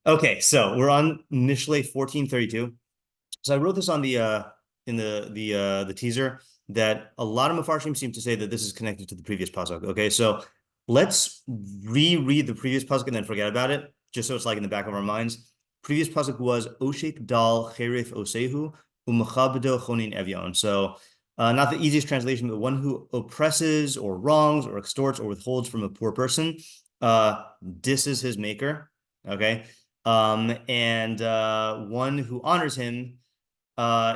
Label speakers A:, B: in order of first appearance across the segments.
A: Okay, so we're on Mishlei 1432. So I wrote this on the in the teaser that a lot of meforshim seem to say that this is connected to the previous pasuk. Okay, so let's reread the previous pasuk and then forget about it, just so it's like in the back of our minds. Previous pasuk was Oshek dal cherif osehu umachabdo chonin evyon. So not the easiest translation, but one who oppresses or wrongs or extorts or withholds from a poor person. This is his maker. Okay. And one who honors him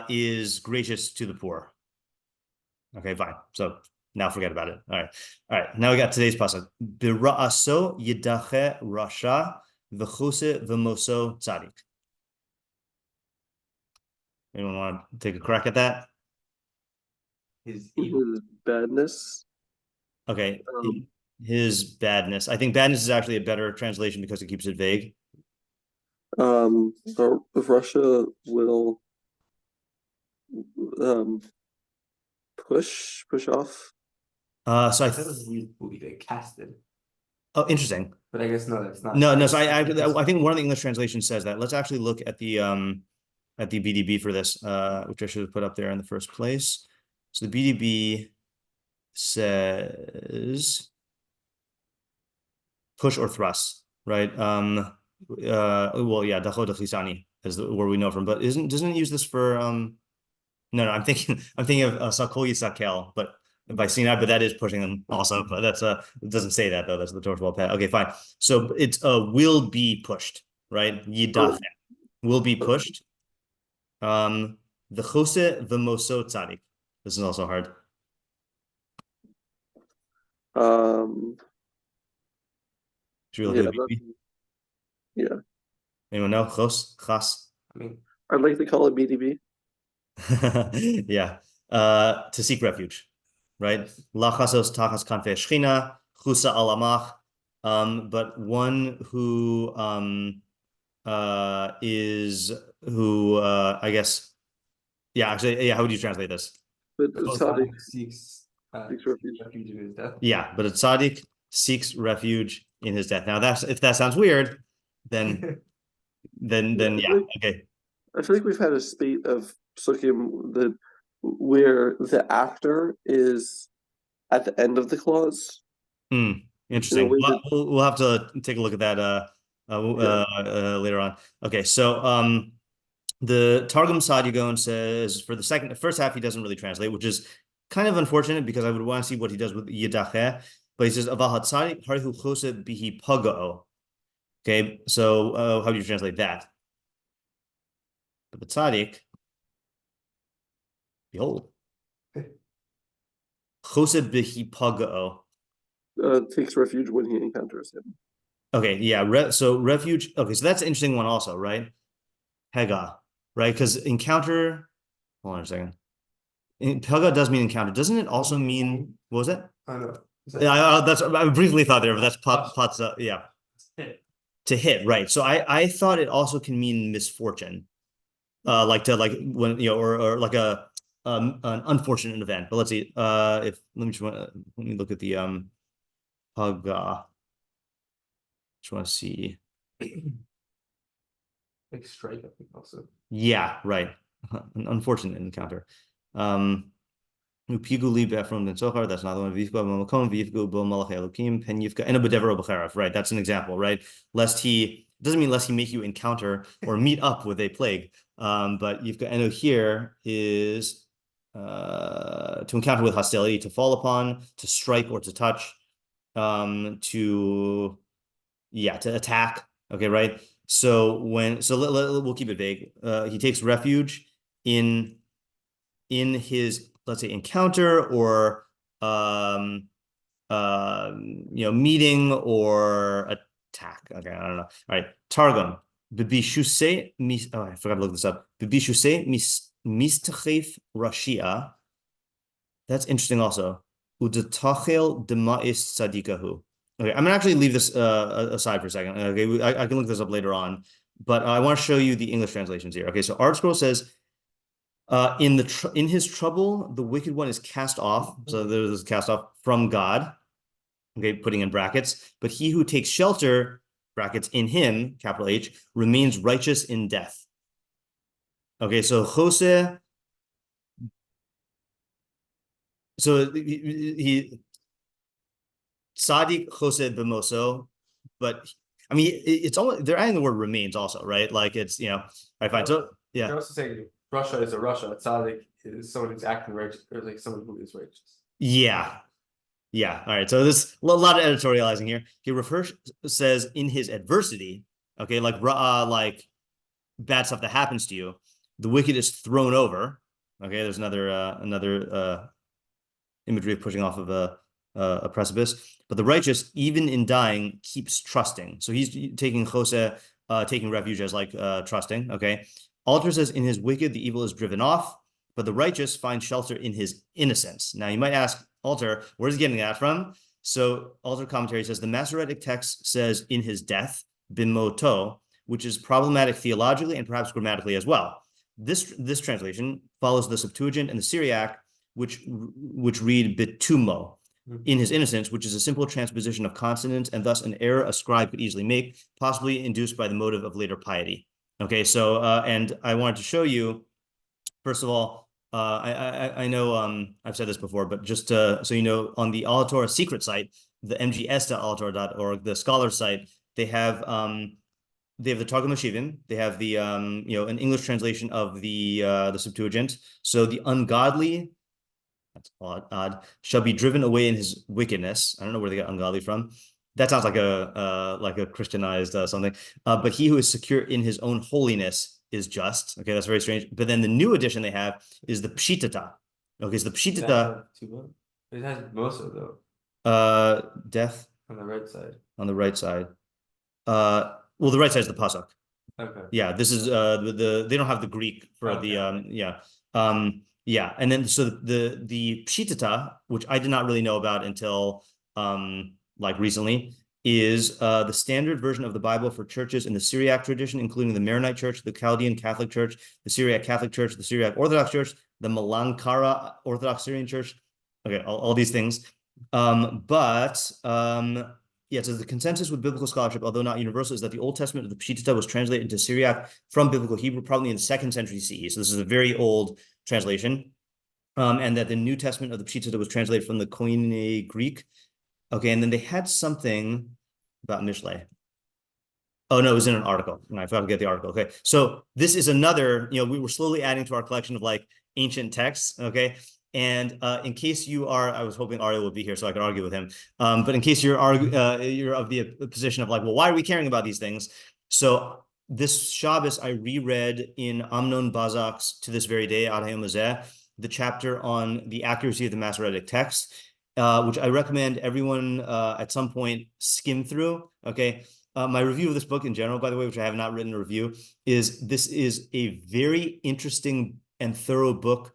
A: is gracious to the poor. Okay, fine. So now forget about it. All right. Now we got today's pasuk. Bira'aso yidache rasha v'chose v'moso tzadik. Anyone want to take a crack at that?
B: His badness.
A: Okay. His badness. I think badness is actually a better translation because it keeps it vague.
C: Russia will push off.
A: So I
B: thought it was casted.
A: Oh, interesting.
B: But I guess no, that's not.
A: No. So I think one of the English translations says that. Let's actually look at the BDB for this, which I should have put up there in the first place. So the BDB says push or thrust, right? Well, yeah, dacho dechisani is where we know from, but doesn't it use this for no, I'm thinking of sakol yisakel, but by seeing that, but that is pushing them also. But that's it doesn't say that though. That's the Torah 12 pad. Okay, fine. So it's will be pushed, right? Yidach will be pushed. The chose the moso tzadik. This is also hard. Should we look at BDB?
C: Yeah.
A: Anyone know? Chas?
C: I mean, I'd like to call it BDB.
A: Yeah. To seek refuge, right? Lachasos tachas kanfe shchina, chusa alamach. But one who I guess, yeah, actually, yeah, how would you translate this?
C: But tzaddik seeks refuge
B: in his death.
A: Yeah, but a tzaddik seeks refuge in his death. Now if that sounds weird, then yeah, okay.
C: I feel like we've had a spate of psukim where the after is at the end of the clause.
A: Interesting. We'll have to take a look at that later on. Okay, so the Targum Sadyagon says for the first half he doesn't really translate, which is kind of unfortunate because I would want to see what he does with Yidacheh, but he says Avahat Tzadik Harihu Chose Bihi Pagao. Okay, so how do you translate that? The tzaddik, behold, chosed bihi pagao,
C: takes refuge when he encounters him.
A: Okay, yeah. So refuge. Okay, so that's an interesting one, also, right? Hega, right? Because encounter. Hold on a second. Pega does mean encounter. Doesn't it also mean what was it?
B: I know.
A: I briefly thought there, but that's patza. Yeah. To hit, right? So I thought it also can mean misfortune. Like when or like an unfortunate event. But let's see. Let me look at the Haga. Just want to see.
B: Like strike, I think also.
A: Yeah, right. An unfortunate encounter. Upiguli Befrom and Sohar, that's another one. Vifka Makom, Vifku Bo Malach Elokim, Pen Yifka, and a Bedevro Bacharaf, right? That's an example, right? Doesn't mean lest he make you encounter or meet up with a plague. But Yifka Eno here is to encounter with hostility, to fall upon, to strike or to touch, to attack. Okay, right? So we'll keep it vague. He takes refuge in his, let's say, encounter or meeting or attack. Okay, I don't know. All right, Targum. I forgot to look this up. Mistachef Rashia. That's interesting also. Udetachel demais tzadikahu. Okay, I'm gonna actually leave this aside for a second. Okay, I can look this up later on, but I want to show you the English translations here. Okay, so Art Scroll says, in his trouble, the wicked one is cast off. So there's this cast off from God. Okay, putting in brackets. But he who takes shelter brackets, in him, capital H, remains righteous in death. Okay, so Jose, so he Tzadik Jose Bemoso, but I mean, it's almost, they're adding the word remains also, right? Like it's, I find so, yeah.
B: They're also saying Russia is a Russia. Tzadik is someone who's acting righteous, or like someone who is righteous.
A: Yeah. Yeah. All right. So there's a lot of editorializing here. Okay, Rav says in his adversity, okay, like bad stuff that happens to you, the wicked is thrown over. Okay, there's another imagery of pushing off of a precipice. But the righteous, even in dying, keeps trusting. So he's taking Jose, taking refuge as like trusting. Okay. Alter says in his wicked, the evil is driven off, but the righteous find shelter in his innocence. Now you might ask, Alter, where's he getting that from? So Alter commentary says the Masoretic text says in his death, bimoto, which is problematic theologically and perhaps grammatically as well. This translation follows the Septuagint and the Syriac, which read bitumo, in his innocence, which is a simple transposition of consonants, and thus an error a scribe could easily make, possibly induced by the motive of later piety. Okay, so and I wanted to show you, first of all, I know I've said this before, but just so you know, on the Alatorah secret site, the mgs.alatorah.org, the scholar site, they have the Targum Hashivim, they have the an English translation of the Septuagint. So the ungodly, that's odd, shall be driven away in his wickedness. I don't know where they got ungodly from. That sounds like a Christianized something. But he who is secure in his own holiness is just. Okay, that's very strange. But then the new edition they have is the Pshitata. Okay, so the Pshitata.
B: It has Moso though.
A: Death
B: on the right side.
A: On the right side. Well, the right side is the pasuk.
B: Okay.
A: Yeah, this is they don't have the Greek for
B: okay.
A: And then so the Pshitata, which I did not really know about until like recently, is the standard version of the Bible for churches in the Syriac tradition, including the Maronite Church, the Chaldean Catholic Church, the Syriac Catholic Church, the Syriac Orthodox Church, the Malankara Orthodox Syrian Church. Okay, all these things. Yeah, so the consensus with biblical scholarship, although not universal, is that the Old Testament of the Pshitata was translated into Syriac from biblical Hebrew, probably in the 2nd century CE. So this is a very old translation. And that the New Testament of the Pshitata was translated from the Koine Greek. Okay, and then they had something about Mishlei. Oh, no, it was in an article. I forgot to get the article. Okay, so this is another, we were slowly adding to our collection of like ancient texts. Okay, and in case you are, I was hoping Arya would be here so I could argue with him. But in case you're of the position of like, well, why are we caring about these things? So this Shabbos, I reread in Amnon Bazak's To This Very Day, Ad Hayom Hazeh, the chapter on the accuracy of the Masoretic text, which I recommend everyone at some point skim through. Okay. My review of this book in general, by the way, which I have not written a review, this is a very interesting and thorough book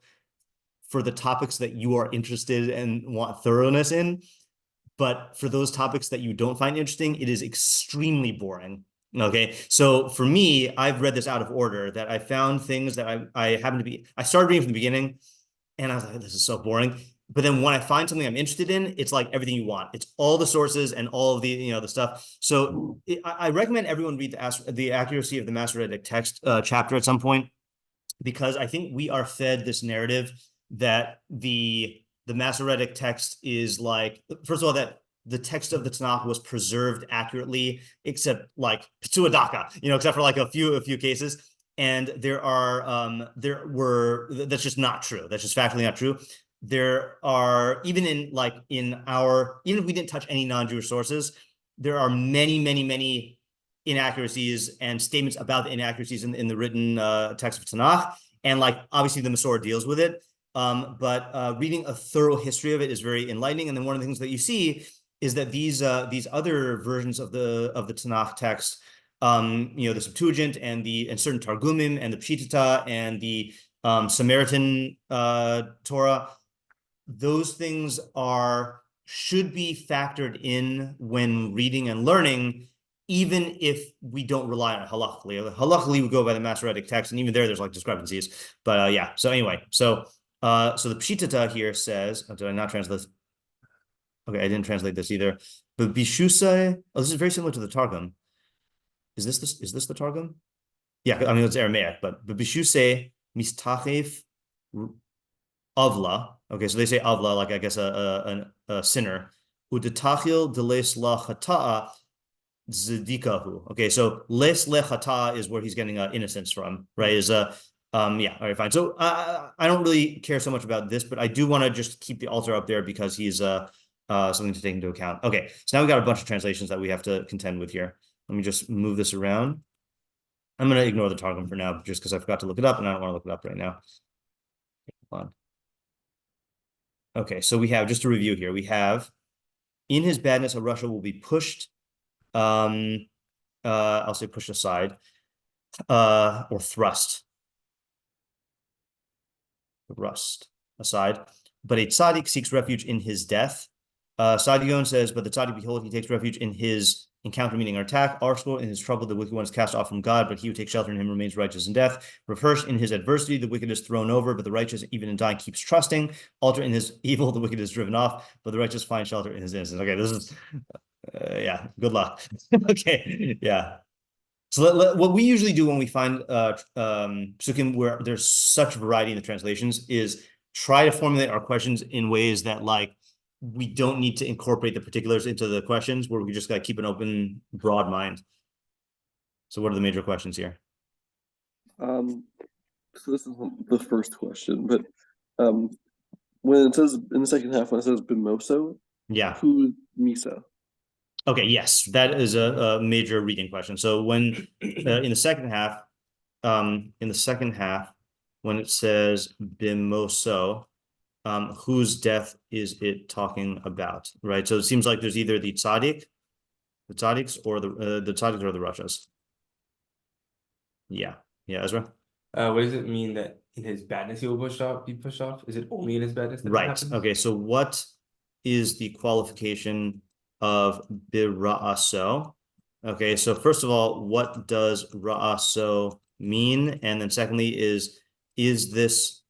A: for the topics that you are interested and want thoroughness in. But for those topics that you don't find interesting, it is extremely boring. Okay, so for me, I've read this out of order, that I found things that I started reading from the beginning and I was like, this is so boring. But then when I find something I'm interested in, it's like everything you want. It's all the sources and all of the, the stuff. So I recommend everyone read the accuracy of the Masoretic text chapter at some point, because I think we are fed this narrative that the Masoretic text is like, first of all, that the text of the Tanakh was preserved accurately, except like Petsuadaka, except for like a few cases. And that's just not true. That's just factually not true. There are, even if we didn't touch any non-Jewish sources, there are many, many, many inaccuracies and statements about the inaccuracies in the written text of Tanakh. And like, obviously the Masorah deals with it. But reading a thorough history of it is very enlightening. And then one of the things that you see is that these other versions of the Tanakh text, the Septuagint and certain Targumim and the Pshitata and the Samaritan Torah, those things should be factored in when reading and learning, even if we don't rely on it halakhically. Halakhically, we go by the Masoretic text, and even there's like discrepancies. But yeah, so anyway, so the Pshitata here says, did I not translate this? Okay, I didn't translate this either. But Bishusai, this is very similar to the Targum. is this the Targum? Yeah, I mean it's Aramaic, but bishuse mistachef avla. Okay, so they say avla, like I guess a sinner. Udetachil deles la chata'a zedikahu. Okay, so les le chata'a is where he's getting innocence from, right? Is yeah, all right, fine. So I don't really care so much about this, but I do want to just keep the altar up there because he's something to take into account. Okay, so now we got a bunch of translations that we have to contend with here. Let me just move this around. I'm going to ignore the Targum for now, just because I forgot to look it up, and I don't want to look it up right now. Hold on. Okay, so we have, just to review here, we have, in his badness, a Rasha will be pushed, I'll say pushed aside, or thrust aside. But a tzaddik seeks refuge in his death. Sadion says, but the tzaddik, behold, he takes refuge in his encounter, meaning or attack. Arshkol, in his trouble, the wicked one is cast off from God, but he who takes shelter in him remains righteous in death. Rav Hirsch, in his adversity, the wicked is thrown over, but the righteous, even in dying, keeps trusting. Alter, in his evil, the wicked is driven off, but the righteous find shelter in his innocence. Okay, this is, yeah, good luck. Okay, yeah. So what we usually do when we find psukim where there's such variety in the translations is try to formulate our questions in ways that like we don't need to incorporate the particulars into the questions, where we just gotta keep an open, broad mind. So what are the major questions here?
C: So this is the first question, but when it says in the second half, when it says bimoso,
A: Yeah.
C: who's miso?
A: Okay, yes, that is a major reading question. So when in the second half, when it says bimoso, whose death is it talking about, right? So it seems like there's either the tzaddiks or the tzaddiks or the Rashas. Yeah, Ezra.
B: What does it mean that in his badness he will be pushed off? Is it only in his badness that
A: Right.
B: happens?
A: Okay. So what is the qualification of bira'aso? Okay. So first of all, what does ra'aso mean? And then secondly, is this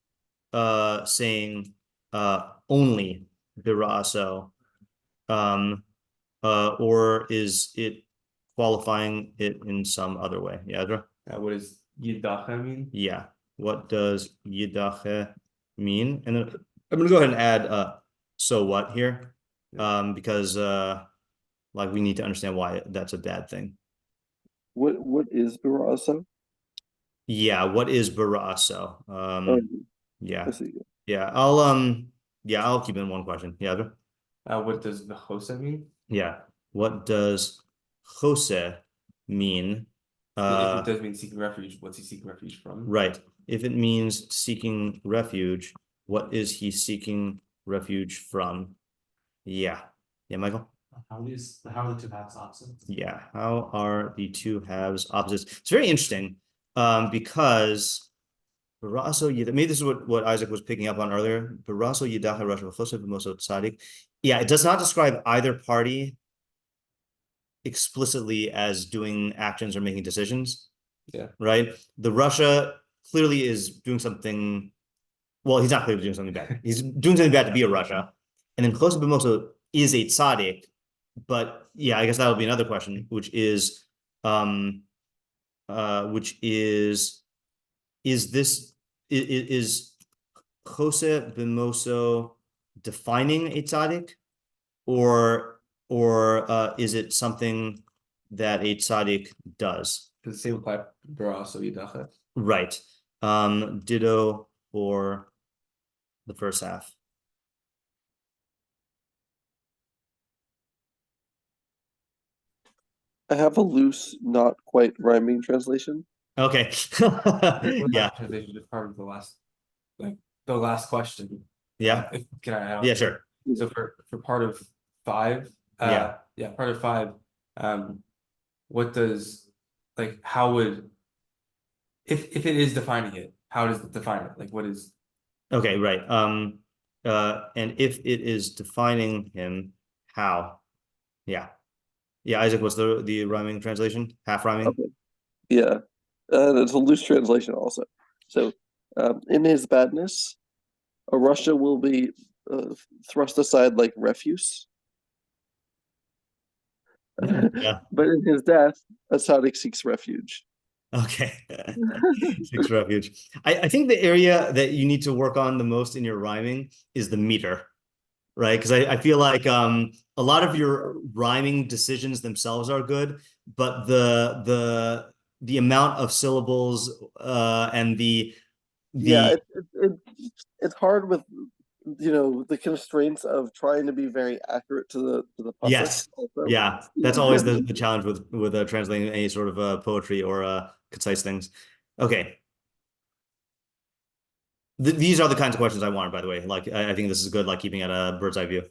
A: saying only bira'aso, or is it qualifying it in some other way? Yeah, Ezra?
B: What does yidacha mean?
A: Yeah. What does yidache mean? And then I'm gonna go ahead and add so what here, because like we need to understand why that's a bad thing.
C: What is biraso?
A: Yeah, what is bara'aso? Yeah, I'll keep it in one question. Yeah,
B: What does the chosa mean?
A: yeah. What does chose mean?
B: If it does mean seeking refuge, what's he seeking refuge from?
A: Right. If it means seeking refuge, what is he seeking refuge from? Yeah, Michael?
D: How are the two halves opposite?
A: Yeah, how are the two halves opposites? It's very interesting, because maybe this is what Isaac was picking up on earlier. Yeah, it does not describe either party explicitly as doing actions or making decisions.
B: Yeah.
A: Right. The Rasha clearly is doing something. Well, he's not clearly doing something bad. He's doing something bad to be a Rasha. And then Chosa B'moso is a tzaddik. But yeah, I guess that'll be another question, which is this is Chosa B'moso defining a tzaddik, or is it something that a tzaddik does?
B: Does the same apply for also yidacha?
A: Right. Ditto for the first half.
C: I have a loose, not quite rhyming translation.
A: Okay. Yeah.
B: Translation is part of the last question.
A: Yeah.
B: Can I add on?
A: Yeah, sure.
B: So for part of 5, part of 5, what does, like, how would, if it is defining it, how does it define it? Like, what is?
A: Okay, right. And if it is defining him, how? Yeah. Isaac, what's the rhyming translation? Half rhyming?
C: Okay. Yeah. It's a loose translation also. So in his badness, a Rasha will be thrust aside like refuse.
A: Yeah.
C: But in his death, a tzaddik seeks refuge.
A: Okay. Seeks refuge. I think the area that you need to work on the most in your rhyming is the meter, right? Because I feel like a lot of your rhyming decisions themselves are good, but the amount of syllables and
C: Yeah, it's hard with the constraints of trying to be very accurate to the pasuk
A: yes,
C: also.
A: yeah, that's always the challenge with translating any sort of poetry or concise things. Okay. These are the kinds of questions I wanted, by the way. Like, I think this is good, like keeping at a bird's eye view.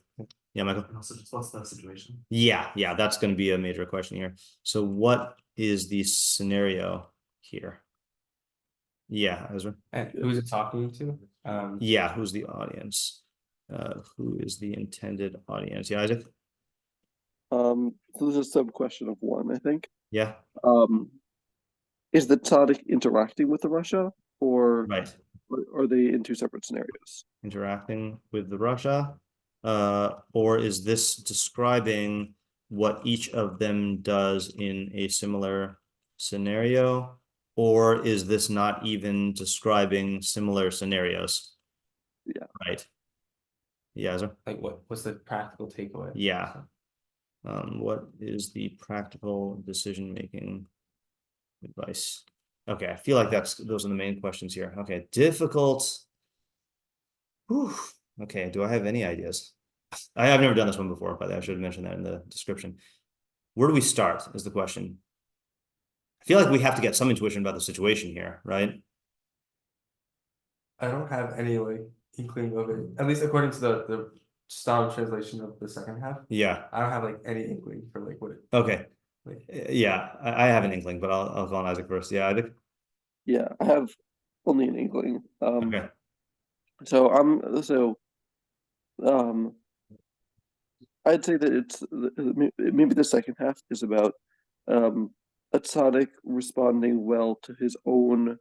A: Yeah, Michael?
D: And also just what's the situation?
A: Yeah, that's going to be a major question here. So what is the scenario here? Yeah, Ezra.
B: And who's it talking to?
A: Yeah, who's the audience? Who is the intended audience? Yeah, Isaac?
C: So this is a sub question of one, I think.
A: Yeah,
C: Is the tzaddik interacting with the Rasha, or
A: right.
C: are they in two separate scenarios?
A: Interacting with the Rasha. Or is this describing what each of them does in a similar scenario? Or is this not even describing similar scenarios?
C: Yeah.
A: Right. Yeah, Ezra?
B: Like what's the practical takeaway?
A: Yeah. What is the practical decision-making advice? Okay, I feel like those are the main questions here. Okay, difficult. Whew. Okay, do I have any ideas? I've never done this one before, but I should have mentioned that in the description. Where do we start is the question. I feel like we have to get some intuition about the situation here, right?
B: I don't have any like inkling of it, at least according to the style translation of the second half.
A: Yeah.
B: I don't have like any inkling for like what it.
A: Okay.
B: Like,
A: yeah, I have an inkling, but I'll go on Isaac first. Yeah, Isaac.
C: Yeah, I have only an inkling.
A: Okay.
C: So I'd say that it's maybe the second half is about a tzaddik responding well to his own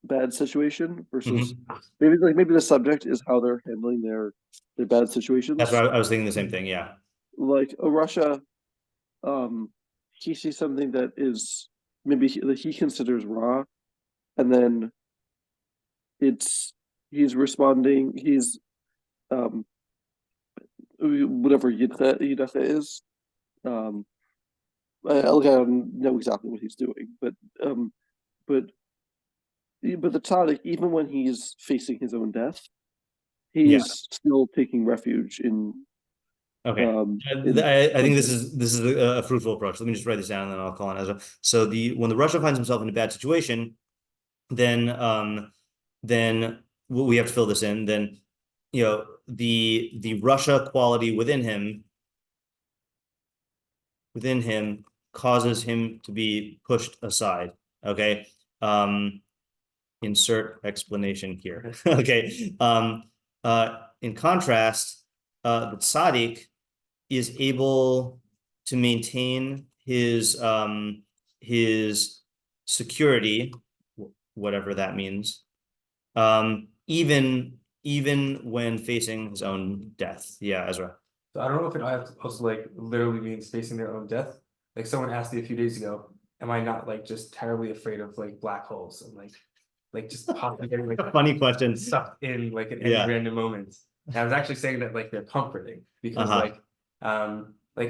C: bad situation versus maybe the subject is how they're handling their bad situations.
A: That's what I was thinking the same thing. Yeah.
C: Like a Russia, he sees something that is maybe that he considers raw, and then he's responding. He's whatever Yidache is. I don't know exactly what he's doing, but the tzaddik, even when he's facing his own death, he's still taking refuge in.
A: Okay. I think this is a fruitful approach. Let me just write this down and then I'll call on Ezra. So when the Rasha finds himself in a bad situation, then we have to fill this in. Then the Rasha quality within him causes him to be pushed aside. Okay. Insert explanation here. Okay. In contrast, the tzaddik is able to maintain his security, whatever that means, even when facing his own death. Yeah, Ezra.
B: So I don't know if it also like literally means facing their own death. Like someone asked me a few days ago, am I not like just terribly afraid of like black holes and like just possibly getting like
A: funny question
B: sucked in like at any random moment? And I was actually saying that like they're comforting because like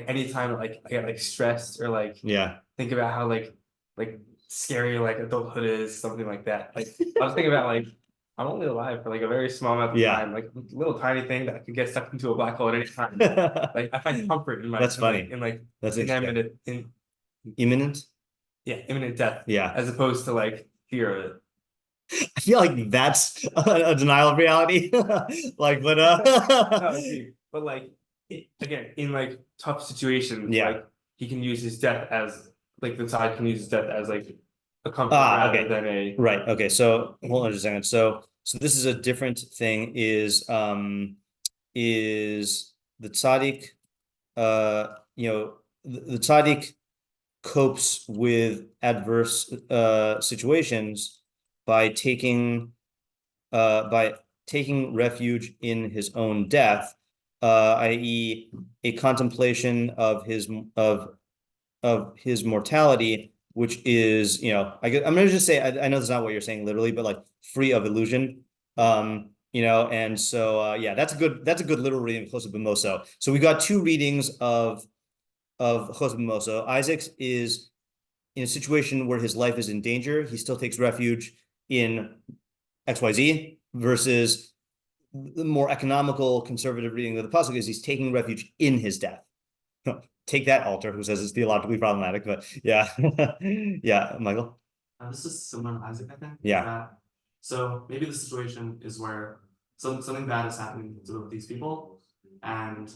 B: anytime like I get like stressed or like think about how like scary like adulthood is, something like that. Like I was thinking about like I'm only alive for like a very small amount of time, like a little tiny thing that could get sucked into a black hole at any time. Like I find comfort in my
A: that's funny
B: in like
A: that's
B: imminent death, as opposed to like fear of it.
A: I feel like that's a denial of reality. Like, but
B: no, but like again, in like tough situations, like he can use his death as like the side can use his death as like a comfort rather than a
A: right. Okay, so hold on just a second. So this is a different thing. Is the tzaddik, the tzaddik copes with adverse situations by taking refuge in his own death, i.e., a contemplation of his mortality, which is, I'm gonna just say, I know that's not what you're saying literally, but like free of illusion. And so yeah, that's a good literal reading of Chosed B'Moso. So we got two readings of Chosed B'Moso. Isaac's is in a situation where his life is in danger. He still takes refuge in XYZ, versus the more economical, conservative reading of the pasuk is he's taking refuge in his death. Take that, Alter, who says it's theologically problematic, but yeah. Yeah, Michael?
D: This is similar to Isaac, I think.
A: Yeah.
D: So maybe the situation is where something bad is happening to these people, and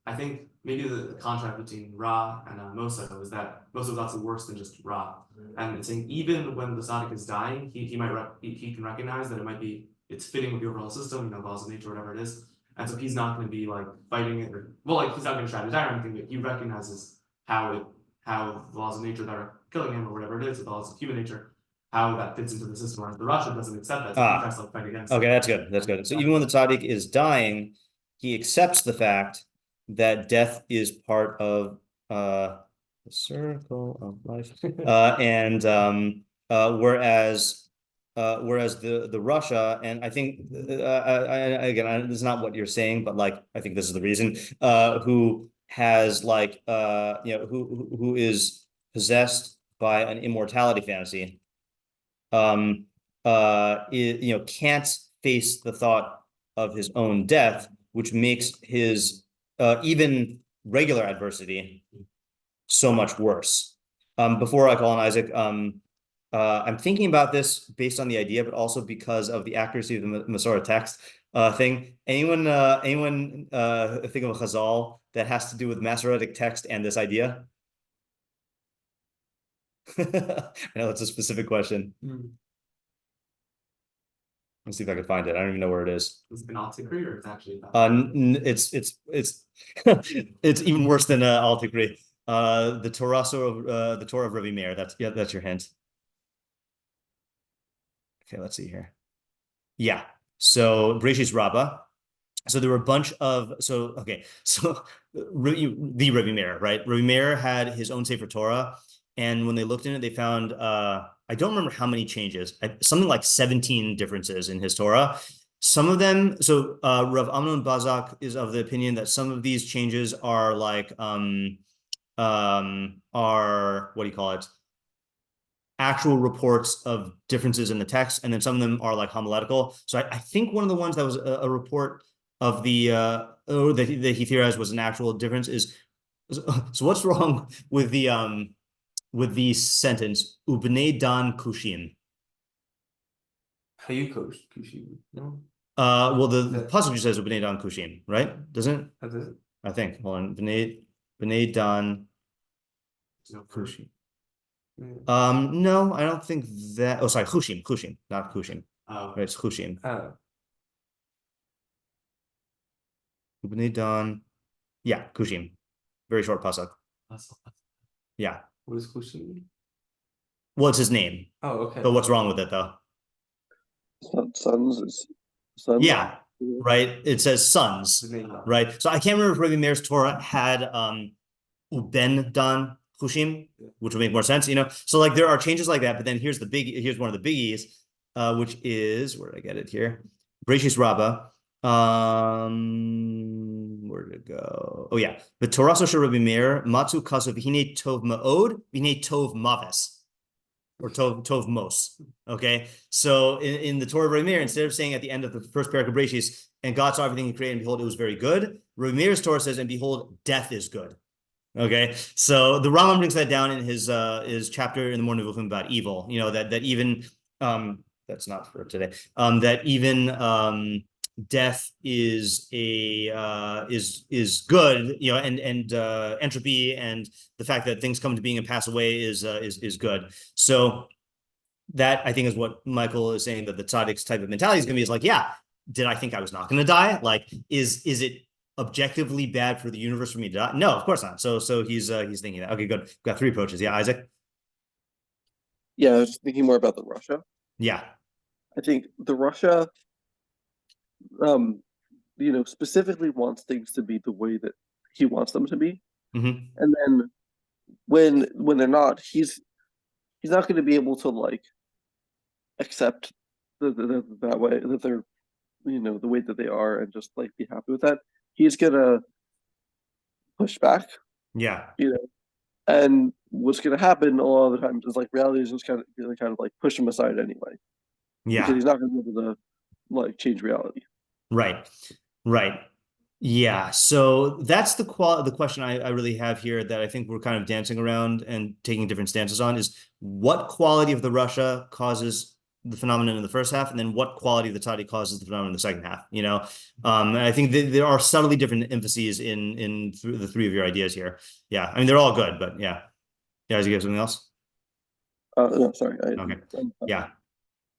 D: I think maybe the contrast between Ra and Mosa is that Mosa is also worse than just Ra, and it's saying even when the Tzadik is dying, he can recognize that it's fitting with the overall system, laws of nature, whatever it is, and so he's not going to be like fighting it, or he's not going to try to die or anything, but he recognizes how the laws of nature that are killing him or whatever it is, the laws of human nature, how that fits into the system. Whereas the Rasha doesn't accept that, so he tries to like fight against it.
A: Okay, that's good. That's good. So even when the tzaddik is dying, he accepts the fact that death is part of the circle of life. Whereas the Rasha, and I think again, this is not what you're saying, but like I think this is the reason, who has like who is possessed by an immortality fantasy, can't face the thought of his own death, which makes his even regular adversity so much worse. Before I call on Isaac, I'm thinking about this based on the idea, but also because of the accuracy of the Masorah text thing. Anyone think of a chazal that has to do with Masoretic text and this idea? I know it's a specific question. Let's see if I can find it. I don't even know where it is.
D: Is it an Altikri, or it's actually
A: it's it's even worse than Altikri. The Torah of Rabbi Meir. That's your hint. Okay, let's see here. Yeah. So Breshis Rabbah. So there were a bunch of the Rabbi Meir, right? Rabbi Meir had his own Sefer Torah, and when they looked in it, they found I don't remember how many changes, something like 17 differences in his Torah. Some of them, so Rav Amnon Bazak is of the opinion that some of these changes are like are what do you call it? Actual reports of differences in the text, and then some of them are like homiletical. So I think one of the ones that was a report of the that he theorized was an actual difference is, so what's wrong with the sentence Ubnei Dan Kushim?
B: How you coach Kushim? No.
A: Well, the pasuk just says Ubnei Dan Kushim, right? Doesn't it?
B: How does it?
A: I think. Hold on. Bnei Dan Kushim. No, I don't think that. Oh, sorry, Chushim, not Kushim.
D: Oh,
A: right, it's Chushim.
B: Oh.
A: Ubnei Dan, yeah, Kushim. Very short pasuk. Yeah.
B: What is Kushim?
A: Well, it's his name.
B: Oh, okay.
A: But what's wrong with it though?
C: Sons.
A: Yeah, right. It says sons, right? So I can't remember if Rabbi Meir's Torah had Uben Dan Chushim, which would make more sense, So like there are changes like that, but then here's one of the biggies, which is, where did I get it here? Breshis Rabbah. Where did it go? Oh yeah, the Torah Shel Rabbi Meir Matzu Kasav Hine Tov Ma'od Hine Tov Maves, or Tov Mos. Okay, so in the Torah of Rabbi Meir, instead of saying at the end of the first parak of Breshis, and God saw everything He created, and behold, it was very good, Rabbi Meir's Torah says, and behold, death is good. Okay, so the Rambam brings that down in his chapter in the Morning Nevuchim about evil. That even that's not for today. That even death is good. And entropy and the fact that things come to being and pass away is good. So that I think is what Michael is saying, that the tzaddik's type of mentality is going to be is like, yeah, did I think I was not going to die? Like, is it objectively bad for the universe for me to die? No, of course not. So he's thinking that. Okay, good. We've got three approaches. Yeah, Isaac?
C: Yeah, I was thinking more about the Rasha.
A: Yeah.
C: I think the Rasha specifically wants things to be the way that he wants them to be.
A: Mm-hmm.
C: And then when they're not, he's not going to be able to like accept that way that they're the way that they are and just like be happy with that. He's gonna push back,
A: Yeah.
C: And what's gonna happen a lot of the times is like reality is just kind of like push him aside anyway.
A: Yeah.
C: Because he's not gonna be able to like change reality.
A: Right. Right. Yeah. So that's the question I really have here that I think we're kind of dancing around and taking different stances on is what quality of the Rasha causes the phenomenon in the first half, and then what quality of the Tzadik causes the phenomenon in the second half. And I think there are subtly different emphases in the three of your ideas here. Yeah, I mean they're all good, but yeah. Yeah, guys, you have something else?
C: No, sorry.
A: Okay. Yeah.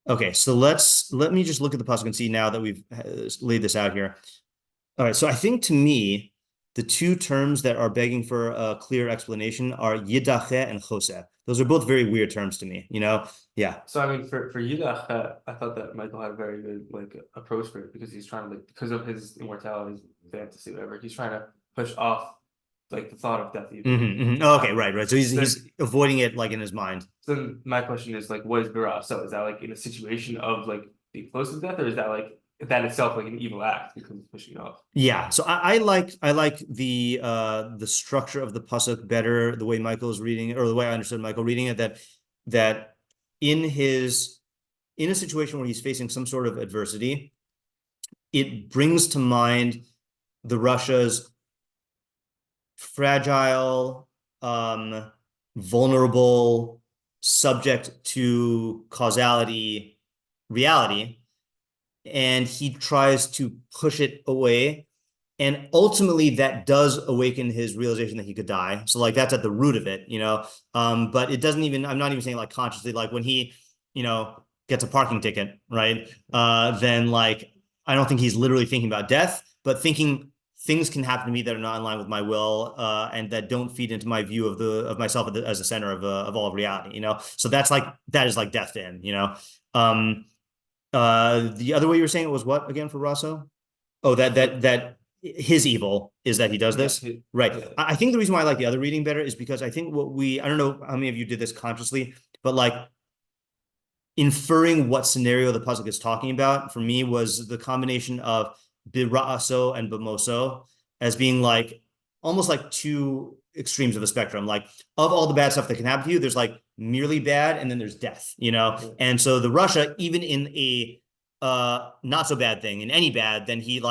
A: Okay, so let me just look at the pasuk and see now that we've laid this out here. All right, so I think to me, the two terms that are begging for a clear explanation are yidache and choseh. Those are both very weird terms to me, Yeah.
B: So I mean, for yidache, I thought that Michael had a very good approach for it because he's trying to because of his immortality, his fantasy, whatever. He's trying to push off the thought of death.
A: Oh, okay, right. So he's avoiding it in his mind.
B: So then my question is what is bira? So is that in a situation of being close to death, or is that that itself an evil act because it's pushing off?
A: Yeah, so I like the structure of the pasuk better, the way Michael is reading it, or the way I understood Michael reading it, that in a situation where he's facing some sort of adversity, it brings to mind the Rasha's fragile, vulnerable, subject to causality reality, and he tries to push it away, and ultimately that does awaken his realization that he could die. So that's at the root of it, but it doesn't even, I'm not even saying consciously, when he gets a parking ticket, right, then I don't think he's literally thinking about death, but thinking things can happen to me that are not in line with my will, and that don't feed into my view of myself as the center of all of reality, so that is death to him, the other way you were saying it was what again for Rosso? Oh, that his evil is that he does this, right? Yeah. I think the reason why I like the other reading better is because I think I don't know how many of you did this consciously, but inferring what scenario the pasuk is talking about for me was the combination of bira'aso and b'moso as being almost two extremes of a spectrum. Of all the bad stuff that can happen to you, there's merely bad, and then there's death, And so the Rasha, even in a not so bad thing, in any bad, then he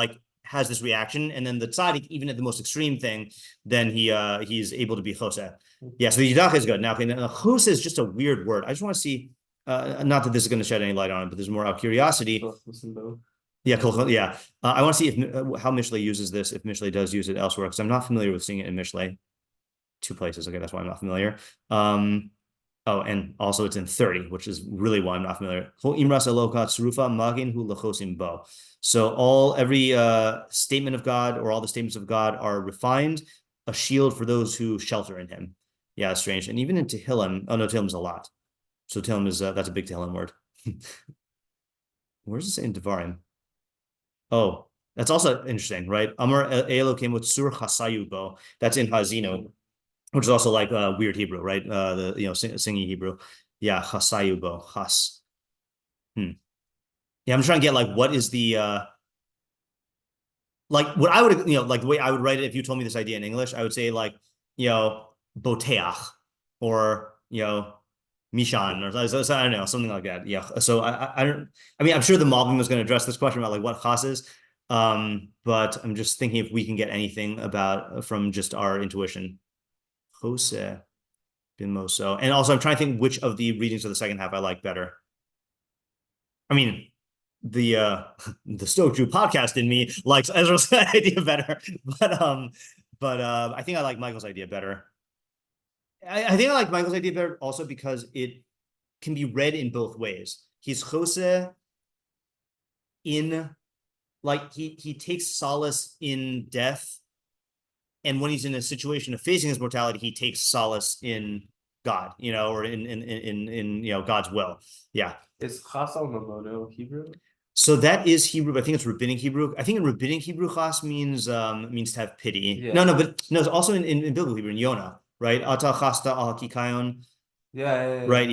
A: has this reaction, and then the Tzadik, even at the most extreme thing, then he's able to be choseh. Yeah, so the yidache is good. Now, choseh is just a weird word. I just want to see, not that this is going to shed any light on it, but there's more out of curiosity. Yeah. I want to see how Mishlei uses this, if Mishlei does use it elsewhere, because I'm not familiar with seeing it in Mishlei. 2 places. Okay, that's why I'm not familiar. Oh, and also it's in 30, which is really why I'm not familiar. So every statement of God, or all the statements of God, are refined, a shield for those who shelter in him. Yeah, it's strange. And even in Tehillim, oh no, Tehillim is a lot. So Tehillim is, that's a big Tehillim word. Where's it in Devarim? Oh, that's also interesting, right? Amar Elokim with Sur Chasayubo. That's in Hazino, which is also weird Hebrew, right? Singing Hebrew. Yeah, Chasayubo, Chas. Yeah, I'm trying to get what is the what I would the way I would write it if you told me this idea in English, I would say boteach, or Mishan, or I don't know, something like that. Yeah. So I mean, I'm sure the Malbim was going to address this question about what chas is, but I'm just thinking if we can get anything from just our intuition. Jose Bimoso. And also I'm trying to think which of the readings of the second half I like better. I mean, the Stoic Jew podcast in me likes Ezra's idea better, but I think I like Michael's idea better. I think I like Michael's idea better also because it can be read in both ways. He's Jose in he takes solace in death, and when he's in a situation of facing his mortality, he takes solace in God, or in God's will. Yeah.
B: Is chasal mamono Hebrew?
A: So that is Hebrew, but I think it's rabbinic Hebrew. I think in rabbinic Hebrew, chas means to have pity.
B: Yeah.
A: No, but no, it's also in biblical Hebrew, in Yonah, right? Ata chasta al kikayon.
B: Yeah.
A: Right,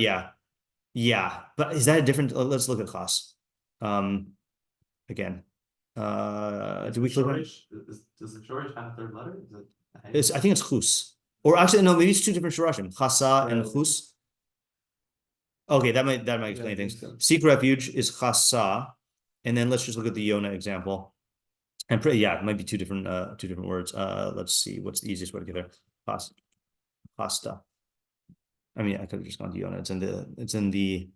A: yeah. But is that a different? Let's look at chas. Again, do we click on?
D: Does the shorish have a third letter?
A: I think it's chus, or actually no, maybe it's two different shorashim, chasa and chus. Okay, that might explain things.
B: So.
A: Seek refuge is chasa, and then let's just look at the Yonah example. And it might be two different words. Let's see, what's the easiest way to get there? Pasta. I mean, I could have just gone to Yonah. It's in the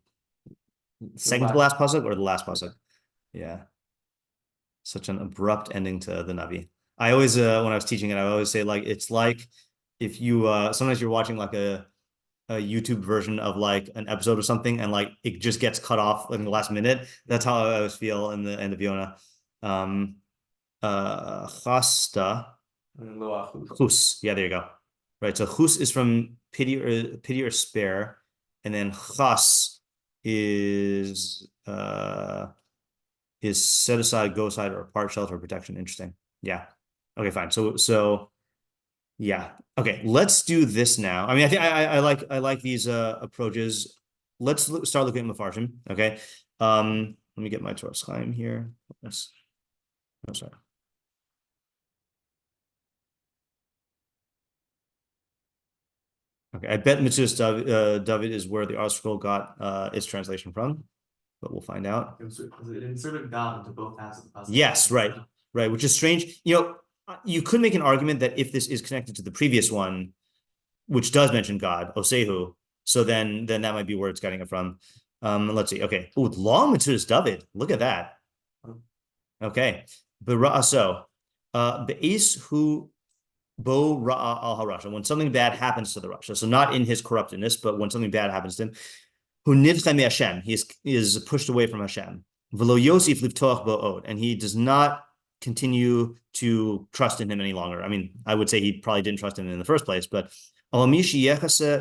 A: second to last pasuk or the last pasuk. Yeah. Such an abrupt ending to the Navi. I always, when I was teaching it, I always say like it's like if you sometimes you're watching like a YouTube version of like an episode or something, and like it just gets cut off in the last minute. That's how I always feel in the end of Yonah. Chasta. Chus. Yeah, there you go. Right. So chus is from pity or spare, and then chas is set aside, go aside, or apart, shelter, or protection. Interesting. Yeah. Okay, fine. So yeah. Okay, let's do this now. I mean, I think I like these approaches. Let's start looking at meforshim. Okay. Let me get my Torah Chaim here. Sorry. Okay, I bet Metzudas David is where the article got its translation from, but we'll find out.
D: It inserted God into both halves of the pasuk.
A: Yes, right, which is strange. You could make an argument that if this is connected to the previous one, which does mention God, Osehu, so then that might be where it's getting it from. Let's see. Okay. Oh, long Metzudas David. Look at that. Okay. Be'ra'aso. Be'is hu bo ra'a al harasha. When something bad happens to the Rasha, so not in his corruptedness, but when something bad happens to him, hu nidcha mi Hashem. He is pushed away from Hashem. V'lo yosif livtoach bo'od. And he does not continue to trust in him any longer. I mean, I would say he probably didn't trust him in the first place, but I don't know how to say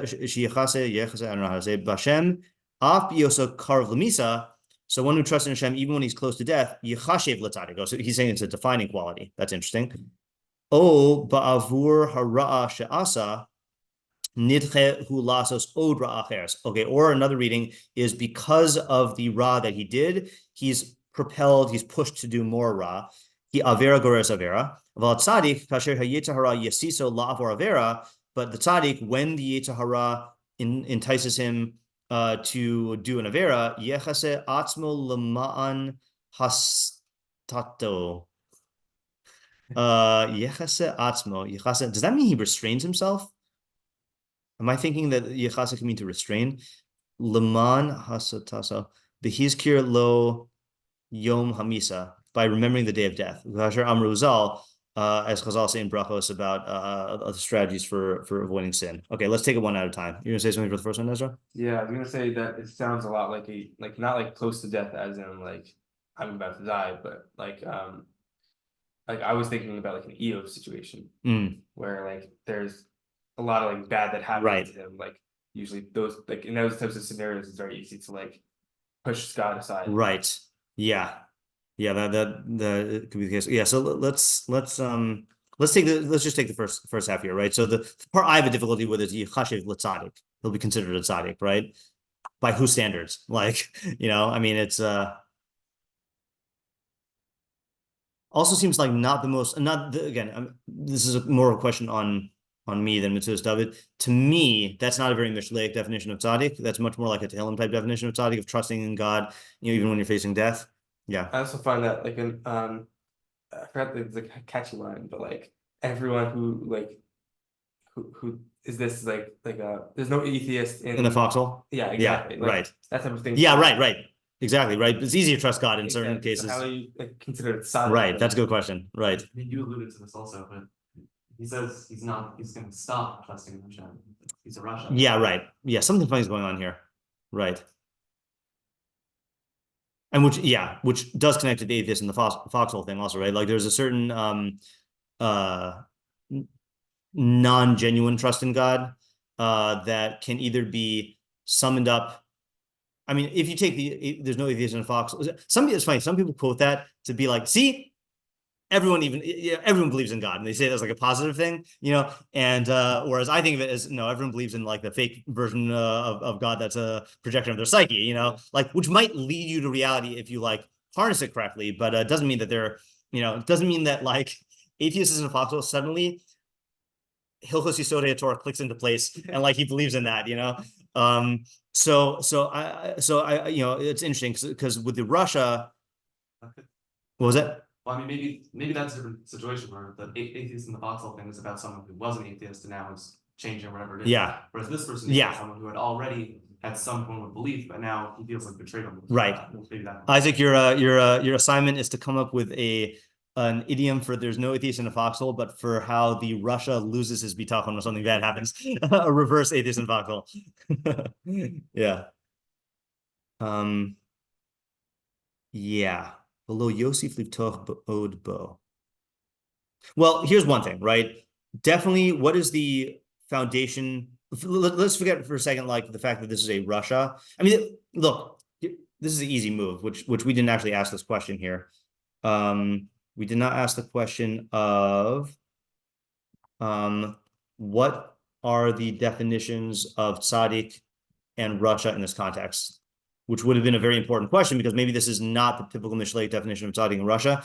A: Bashem af bioso karv lemisa. So one who trusts in Hashem even when he's close to death, yichashev l'tzadik. So he's saying it's a defining quality. That's interesting. O ba'avur hara'a she'asa nidche hu lasos od ra'acheres. Okay, or another reading is because of the ra that he did, he's propelled, he's pushed to do more ra. He avera gores avera. Val tzadik kasher hayetah hara yasiso la'avor avera. But the tzaddik, when the Yetzer Hara entices him to do an avera, yechase atzmo lema'an hastato. Yechase atzmo. Does that mean he restrains himself? Am I thinking that yechase can mean to restrain? Leman hasataso. Behizkir lo yom hamisa. By remembering the day of death. Vasher amruzal. As Chazal say in Brachos about strategies for avoiding sin. Okay, let's take it one at a time. You're gonna say something for the first one, Ezra?
B: Yeah, I'm gonna say that it sounds a lot like not like close to death as in like I'm about to die, but like I was thinking about like an Eov situation where like there's a lot of like bad that happens to him. Like usually those like in those types of scenarios, it's very easy to like push God aside.
A: Right. Yeah. Yeah, that could be the case. Yeah, so let's just take the first half here, right? So the part I have a difficulty with is yichashev l'tzadik. He'll be considered a tzaddik, right? By whose standards? Like, I mean, it's also seems like not the most. This is more of a question on me than Metzudas David. To me, that's not a very Mishleic definition of tzaddik. That's much more like a Tehillim type definition of tzaddik, of trusting in God, even when you're facing death. Yeah.
B: I also find that like in I forgot the catchy line, but like everyone who is this like there's no atheist in
A: the foxhole.
B: Yeah, exactly.
A: Yeah, right.
B: That type of thing.
A: Yeah, right. Exactly, right. It's easy to trust God in certain cases.
B: So how do you consider it tzaddik?
A: Right, that's a good question. Right.
D: I mean, you alluded to this also, but he says he's going to stop trusting in Hashem. He's a Rasha.
A: Yeah, right. Yeah, something funny is going on here. Right. And which does connect to the atheist and the foxhole thing also, right? Like there's a certain non-genuine trust in God that can either be summed up I mean, if you take there's no atheist in a fox. It's funny. Some people quote that to be like, see, everyone believes in God, and they say that's like a positive thing, and whereas I think of it as, no, everyone believes in like the fake version of God that's a projection of their psyche, like, which might lead you to reality if you like harness it correctly, but it doesn't mean that it doesn't mean that like atheist is in a foxhole suddenly Hilchos Yisodei Torah clicks into place and like he believes in that, so I it's interesting because with the Russia, what was it?
D: Well, I mean, maybe that's a different situation where the atheist in the foxhole thing is about someone who was an atheist and now is changing or whatever it is.
A: Yeah.
D: Whereas this person is someone who had already had some form of belief, but now he feels like betrayed on.
A: Right. Isaac, your assignment is to come up with an idiom for there's no atheist in a foxhole, but for how the Russia loses his bitachon when something bad happens. A reverse atheist in foxhole. Yeah. Yeah. Below Yosef Livtoch Ba'od Bo. Well, here's one thing, right? Definitely, what is the foundation? Let's forget for a second, like the fact that this is a Russia. I mean, look, this is an easy move, which we didn't actually ask this question here. We did not ask the question of what are the definitions of Tzadik and Rasha in this context, which would have been a very important question because maybe this is not the typical Mishleic definition of Tzadik and Rasha.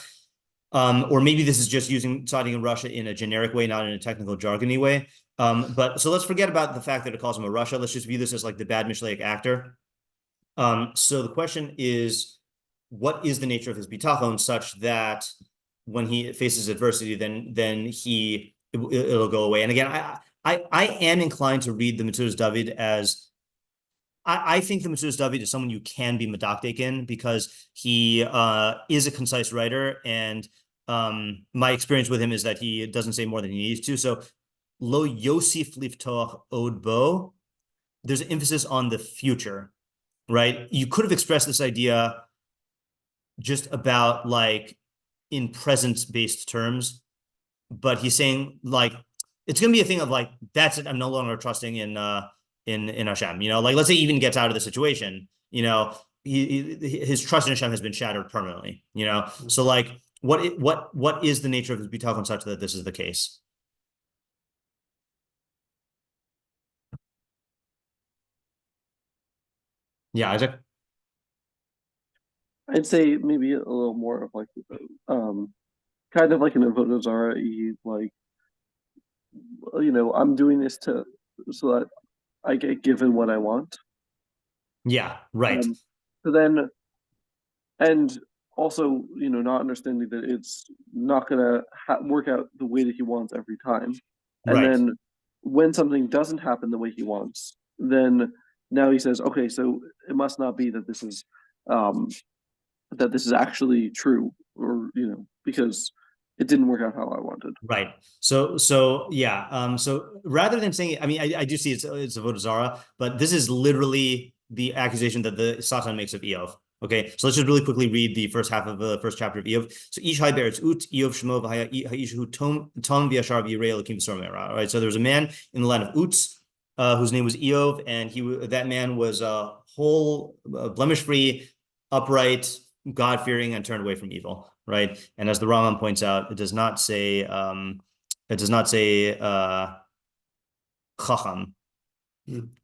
A: Or maybe this is just using Tzadik and Rasha in a generic way, not in a technical jargony way. But so let's forget about the fact that it calls him a Rasha. Let's just view this as like the bad Mishleic actor. So the question is, what is the nature of his bitachon such that when he faces adversity, then it'll go away. And again, I am inclined to read the Metzudas David as I think the Metzudas David is someone you can be medactic in because he is a concise writer, and my experience with him is that he doesn't say more than he needs to. So lo Yosef Livtoch Od Bo, there's an emphasis on the future, right? You could have expressed this idea just about like in present-based terms, but he's saying like it's going to be a thing of like, that's it, I'm no longer trusting in Hashem, like let's say he even gets out of the situation, his trust in Hashem has been shattered permanently, so like what is the nature of his bitachon such that this is the case? Yeah, Isaac.
C: I'd say maybe a little more of like kind of like an avodah zarah, like I'm doing this so that I get given what I want.
A: Yeah, right.
C: So then, and also, not understanding that it's not gonna work out the way that he wants every time. And then when something doesn't happen the way he wants, then now he says, okay, so it must not be that this is actually true, or because it didn't work out how I wanted.
A: Right. So yeah. So rather than saying, I mean, I do see it's avodah zarah, but this is literally the accusation that the Satan makes of Eov. Okay, so let's just really quickly read the first half of the first chapter of Eov. So Ish Hai Beretz Ut Eov Shemo V'Haya Ha'ishu Tom V'Yashar V'Yirei Elokim V'Sor Me'ara. All right. So there was a man in the land of Uts, whose name was Eov, and that man was whole, blemish-free, upright, God-fearing, and turned away from evil. Right. And as the Rambam points out, it does not say chacham.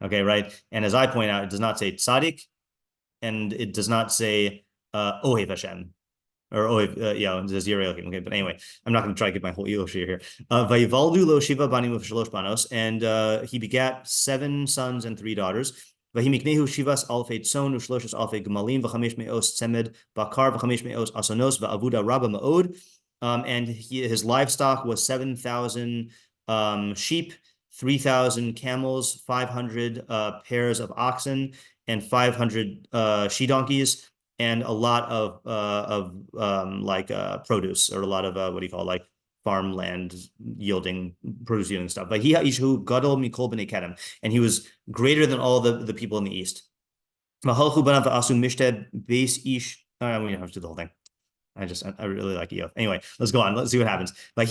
A: Okay, right. And as I point out, it does not say tzadik, and it does not say ohev Hashem or ohev, it says Yirei Elokim. Okay, but anyway, I'm not going to try to get my whole Elosh here. Vayivaldu lo shiva banim v'shalosh banos, and he begat 7 sons and 3 daughters. Vahimiknehu shivas alfei tzon ushloshos alfei gemalim v'chamesh me'os tzemed bakar v'chamesh me'os asonos va'avuda rabba ma'od. And his livestock was 7,000 sheep, 3,000 camels, 500 pairs of oxen, and 500 she donkeys, and a lot of produce, or a lot of what do you call like farmland produce yielding stuff. But and he was greater than all the people in the east. We don't have to do the whole thing. I really like Eov. Anyway, let's go on. Let's see what happens. And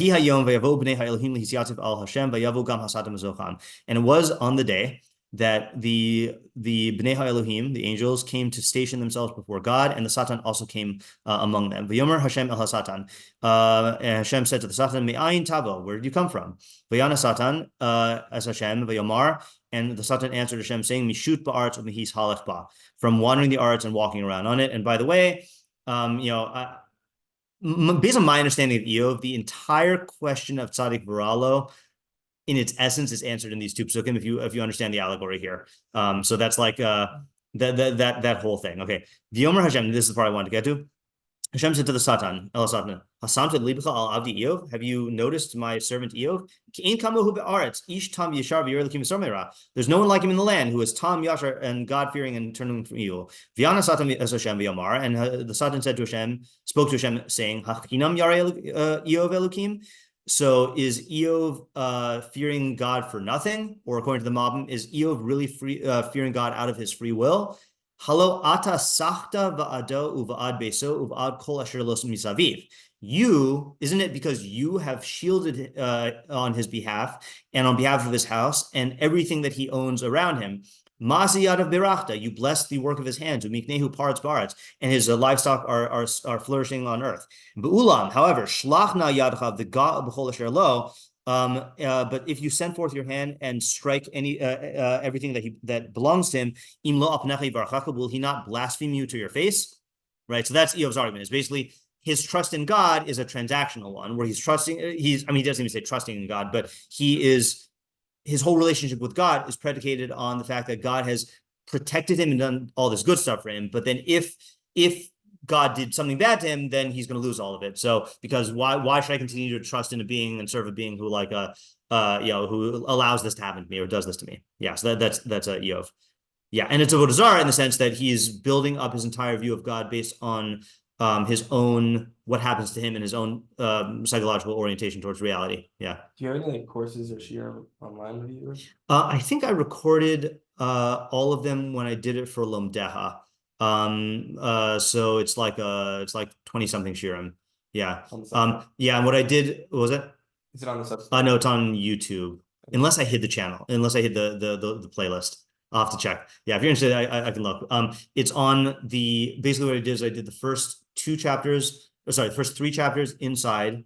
A: it was on the day that the Bnei HaElohim, the angels, came to station themselves before God, and the Satan also came among them. V'yomer Hashem el HaSatan. And Hashem said to the Satan, Me'ayin tavo, where did you come from? V'yana Satan, as Hashem, v'yomar, and the Satan answered Hashem, saying, Mishut ba'aretz u'mehis halech ba, from wandering the arts and walking around on it. And by the way, based on my understanding of Eov, the entire question of Tzadik Varalo, in its essence, is answered in these two pasukim. If you understand the allegory here, so that's like that whole thing. Okay, V'yomer Hashem. This is the part I wanted to get to. Hashem said to the Satan, El Satan, Hasamta libcha al avdi Eov. Have you noticed my servant Eov? There's no one like him in the land who is tam yashar and God fearing and turning from evil. V'yana Satan as Hashem v'yamar, and the Satan said to Hashem, spoke to Hashem, saying, Hachinam yare Eov elukim. So is Eov fearing God for nothing, or according to the Mabim, is Eov really fearing God out of his free will? Halo ata sachta va'ado uva'ad beso uva'ad kol asher los misaviv. You, isn't it because you have shielded on his behalf and on behalf of his house and everything that he owns around him? Masiyad of birachta, you bless the work of his hands, umiknehu parts barats, and his livestock are flourishing on earth. B'ulam, however, shlachna yadcha the God b'chol asher lo. But if you send forth your hand and strike any everything that belongs to him, im lo apnecha yivarachaka, will he not blaspheme you to your face? Right. So that's Eov's argument. Is basically his trust in God is a transactional one, where he's trusting. He doesn't even say trusting in God, but his whole relationship with God is predicated on the fact that God has protected him and done all this good stuff for him. But then if God did something bad to him, then he's going to lose all of it. So because why should I continue to trust in a being and serve a being who who allows this to happen to me or does this to me? Yeah, so that's Eov. Yeah, and it's a Vodazar in the sense that he's building up his entire view of God based on his own, what happens to him and his own psychological orientation towards reality. Yeah. Do you have any
B: courses or shiur online with you?
A: I think I recorded all of them when I did it for Lomdeha. So it's like 20 something shiurim. Yeah. Yeah. And what I did, what was it?
B: Is it on the Substack?
A: No, it's on YouTube. Unless I hid the channel, unless I hid the playlist. I'll have to check. Yeah, if you're interested, I can look. It's on basically what I did is I did the first the first 3 chapters inside,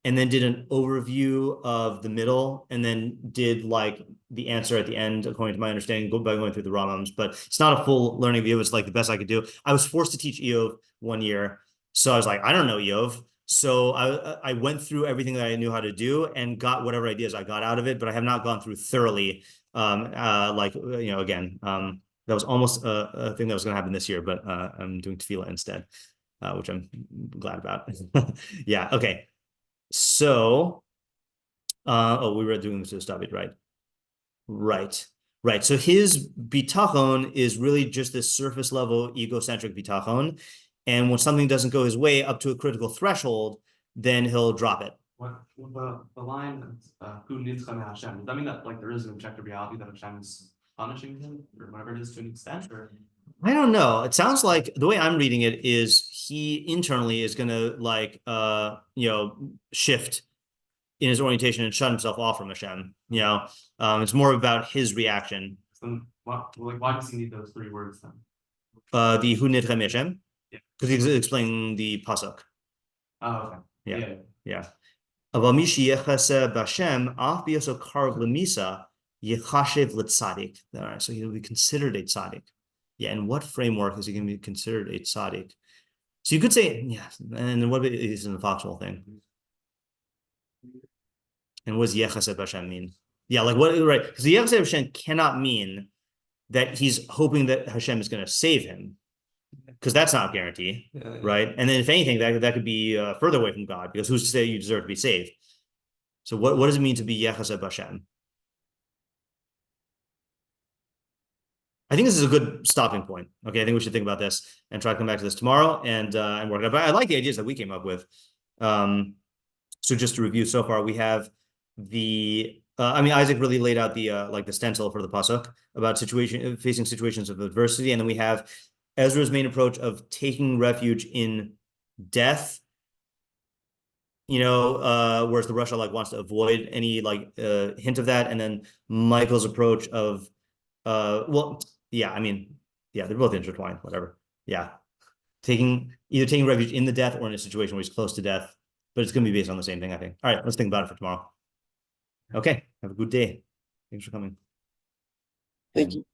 A: and then did an overview of the middle, and then did like the answer at the end, according to my understanding, by going through the Ramams. But it's not a full learning view. It's like the best I could do. I was forced to teach Eov one year. So I was like, I don't know Eov. So I went through everything that I knew how to do and got whatever ideas I got out of it, but I have not gone through thoroughly. Again, that was almost a thing that was going to happen this year, but I'm doing tefillah instead, which I'm glad about. Yeah. Okay. So, we were doing Metzudas David, right? Right. So his bitachon is really just this surface level egocentric bitachon. And when something doesn't go his way up to a critical threshold, then he'll drop it.
D: What the line who needs Hashem? Does that mean that like there is an objective reality that Hashem is punishing him or whatever it is to an extent? Or
A: I don't know. It sounds like the way I'm reading it is he internally is gonna shift in his orientation and shut himself off from Hashem. It's more about his reaction.
D: So why does he need those 3 words then?
A: The who nidchem Hashem?
D: Yeah.
A: Because he's explaining the pasuk.
D: Oh, okay.
A: Yeah. Aval mi sheyechaseh b'Hashem af b'yoso karv lemisa yechashev l'tzadik. All right, so he'll be considered a tzaddik. Yeah, and what framework is he going to be considered a tzaddik? So you could say, yeah, and what is an foxhole thing? And what does yechaseh b'Hashem mean? Yeah, like what, right? Because the yechaseh b'Hashem cannot mean that he's hoping that Hashem is going to save him, because that's not a guarantee, right? And then if anything, that could be further away from God, because who's to say you deserve to be saved? So what does it mean to be yechaseh b'Hashem? I think this is a good stopping point. Okay, I think we should think about this and try to come back to this tomorrow and work it out. But I like the ideas that we came up with. So just to review so far, we have Isaac really laid out the stencil for the pasuk about facing situations of adversity, and then we have Ezra's main approach of taking refuge in death. Whereas the Rasha wants to avoid any hint of that, and then Michael's approach of Well, yeah, I mean, yeah, they're both intertwined, whatever. Yeah. Either taking refuge in the death or in a situation where he's close to death, but it's going to be based on the same thing, I think. All right, let's think about it for tomorrow. Okay, have a good day. Thanks for coming.
C: Thank you.